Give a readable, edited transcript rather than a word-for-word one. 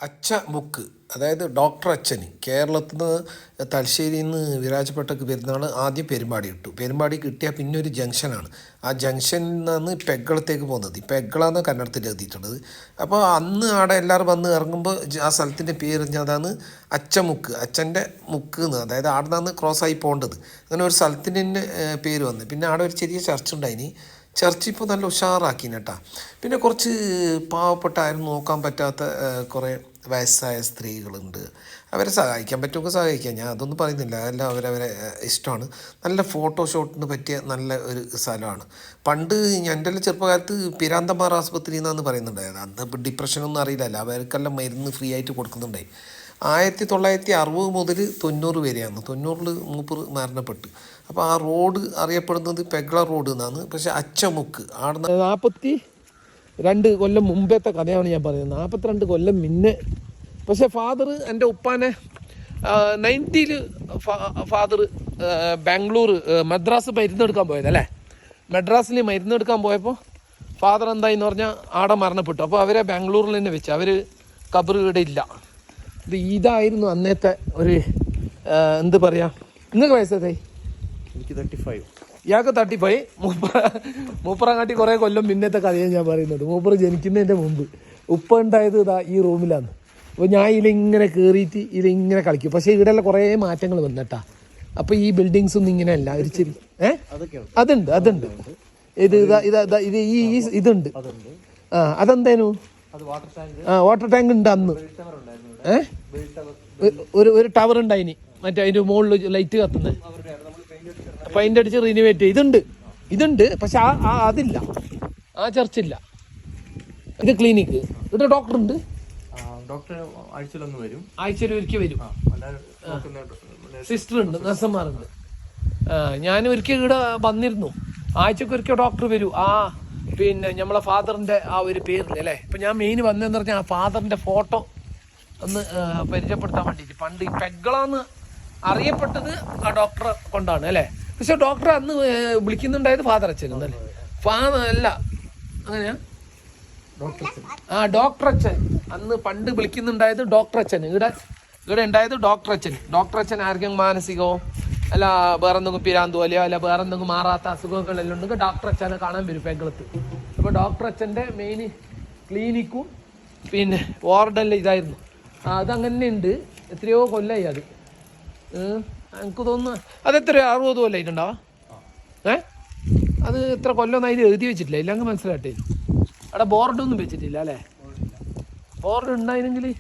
അച്ചമുക്ക് അതായത് ഡോക്ടർ അച്ഛൻ കേരളത്തിൽ നിന്ന് തലശ്ശേരിയിൽ നിന്ന് വിരാജപേട്ടയ്ക്ക് വരുന്നതാണ്. ആദ്യം പെരുമ്പാടി ഇട്ടു. പെരുമ്പാടി കിട്ടിയാൽ പിന്നെ ഒരു ജംഗ്ഷനാണ്. ആ ജംഗ്ഷനിൽ നിന്നാണ് പെഗ്കളത്തേക്ക് പോകുന്നത്. ഈ പെഗ്കളാന്ന് കന്നഡത്തിൽ എഴുതിയിട്ടുള്ളത്. അപ്പോൾ അന്ന് അവിടെ എല്ലാവരും വന്ന് ഇറങ്ങുമ്പോൾ ആ സ്ഥലത്തിൻ്റെ പേര് അതാണ് അച്ചമുക്ക്, അച്ഛൻ്റെ മുക്ക് എന്ന്. അതായത് അവിടെ നിന്നാണ് ക്രോസ്സായി പോകേണ്ടത്. അങ്ങനെ ഒരു സ്ഥലത്തിൻ്റെ തന്നെ പേര് വന്നു. പിന്നെ അവിടെ ഒരു ചെറിയ ചർച്ച് ഉണ്ടായിനി. ചർച്ച് ഇപ്പോൾ നല്ല ഉഷാറാക്കിന് കേട്ടോ. പിന്നെ കുറച്ച് പാവപ്പെട്ട ആരും നോക്കാൻ പറ്റാത്ത കുറേ വയസ്സായ സ്ത്രീകളുണ്ട്. അവരെ സഹായിക്കാൻ പറ്റുമൊക്കെ സഹായിക്കാം. ഞാൻ അതൊന്നും പറയുന്നില്ല, അതെല്ലാം അവരവരെ ഇഷ്ടമാണ്. നല്ല ഫോട്ടോഷൂട്ടിന് പറ്റിയ നല്ല ഒരു സ്ഥലമാണ്. പണ്ട് എൻ്റെ ചെറുപ്പകാലത്ത് പിരാന്തമാർ ആസ്പത്രി എന്നാണ് പറയുന്നുണ്ടായത്. അന്ന് ഡിപ്രഷനൊന്നും അറിയില്ലല്ലോ, അവർക്കെല്ലാം മരുന്ന് ഫ്രീ ആയിട്ട് കൊടുക്കുന്നുണ്ടായി. 1960 മുതൽ 90 വരെയാണ്. 90-ൽ മൂപ്പർ മരണപ്പെട്ടു. അപ്പോൾ ആ റോഡ് അറിയപ്പെടുന്നത് പെഗ്ള റോഡ് എന്നാണ്. പക്ഷേ അച്ചമുക്ക് അവിടെ 42 കൊല്ലം മുമ്പത്തെ കഥയാണ് ഞാൻ പറയുന്നത്. 42 കൊല്ലം മുന്നേ. പക്ഷേ ഫാദർ എൻ്റെ ഉപ്പാനെ 90-ൽ ഫാദർ ബാംഗ്ലൂർ മദ്രാസ് മരുന്നെടുക്കാൻ പോയതല്ലേ. മദ്രാസിൽ മരുന്നെടുക്കാൻ പോയപ്പോൾ ഫാദർ എന്തായെന്ന് പറഞ്ഞാൽ ആടെ മരണപ്പെട്ടു. അപ്പോൾ അവരെ ബാംഗ്ലൂരിൽ തന്നെ വെച്ച്, അവർ ഖബർ ഇവിടെ ഇല്ല. ഇതായിരുന്നു അന്നത്തെ ഒരു എന്ത് പറയാ. നിങ്ങൾക്ക് വയസ്സേതായി? എനിക്ക് 35. ഇയാൾക്ക് 35. മൂപ്പറങ്ങാട്ടി കുറേ കൊല്ലം മുന്നത്തെ കഥയാണ് ഞാൻ പറയുന്നത്. മൂപ്പർ ജനിക്കുന്നതിൻ്റെ മുമ്പ്. ഉപ്പ ഉണ്ടായത് ഇതാ ഈ റൂമിലാണ്. അപ്പോൾ ഞാൻ ഇതിലിങ്ങനെ കയറിയിട്ട് ഇതിലിങ്ങനെ കളിക്കും. പക്ഷേ ഇവിടെയുള്ള കുറേ മാറ്റങ്ങൾ വന്നിട്ടാ. അപ്പോൾ ഈ ബിൽഡിങ്സ് ഒന്നും ഇങ്ങനെയല്ല. ഒരു ചെറിയ അതുണ്ട്. ഇത് ഇതുണ്ട്. അതെന്തേനു? വാട്ടർ ടാങ്ക് ഉണ്ട് അന്ന്. ഒരു ടവർ ഉണ്ടായിനി, മറ്റേ അതിൻ്റെ മുകളിൽ ലൈറ്റ് കത്തുന്നത്. പെയിന്റ് അടിച്ച് റിനിവേറ്റ് ഇതുണ്ട്. പക്ഷെ അതില്ല, ആ ചർച്ചില്ല. ഇത് ക്ലിനിക്ക്. ഇവിടെ ഡോക്ടർ ഉണ്ട്. ആഴ്ചയിൽ ഒരിക്കൽ വരും. സിസ്റ്റർ ഉണ്ട്, നഴ്സന്മാരുണ്ട്. ഞാൻ ഒരിക്കൽ ഇവിടെ വന്നിരുന്നു. ആഴ്ചക്ക് ഒരിക്കൽ ഡോക്ടർ വരും. പിന്നെ നമ്മളെ ഫാദറിൻ്റെ ആ ഒരു പേരിൽ അല്ലേ. ഇപ്പം ഞാൻ മെയിൻ വന്നതെന്ന് പറഞ്ഞാൽ ആ ഫാദറിൻ്റെ ഫോട്ടോ ഒന്ന് പരിചയപ്പെടുത്താൻ വേണ്ടിയിട്ട്. പണ്ട് ഈ പെഗ്കളാന്ന് അറിയപ്പെട്ടത് ആ ഡോക്ടറെ കൊണ്ടാണ് അല്ലേ. പക്ഷെ ഡോക്ടറെ അന്ന് വിളിക്കുന്നുണ്ടായത് ഫാദർ അച്ഛൻ എന്നല്ലേ. ഫാദർ അല്ല, അങ്ങനെയാ ഡോക്ടർ അച്ഛൻ അന്ന് പണ്ട് വിളിക്കുന്നുണ്ടായത്. ഡോക്ടർ അച്ഛൻ ഇവിടെ ഉണ്ടായത് ഡോക്ടർ അച്ഛൻ. ഡോക്ടർ അച്ഛൻ ആർക്കും മാനസികമോ അല്ല വേറെ എന്തെങ്കിലും പിരാന്തോ അല്ല വേറെ എന്തെങ്കിലും മാറാത്ത അസുഖങ്ങളെല്ലാം ഉണ്ടെങ്കിൽ ഡോക്ടർ അച്ഛനെ കാണാൻ വരും പെഗ്കളത്ത്. അപ്പോൾ ഡോക്ടർ അച്ഛൻ്റെ മെയിൻ ക്ലിനിക്കും പിന്നെ വാർഡെല്ലാം ഇതായിരുന്നു. അതങ്ങനെ ഉണ്ട്. എത്രയോ കൊല്ലമായി അത്. എനിക്ക് തോന്നുന്നു അതെത്രയോ 60 കൊല്ലമായിട്ടുണ്ടാവാം. അത് എത്ര കൊല്ലം അതിൽ എഴുതി വെച്ചിട്ടില്ല. ഇല്ലെങ്കിൽ മനസ്സിലാട്ടെ. അവിടെ ബോർഡൊന്നും വെച്ചിട്ടില്ല അല്ലേ. ബോർഡ് ഉണ്ടായിരുന്നെങ്കിൽ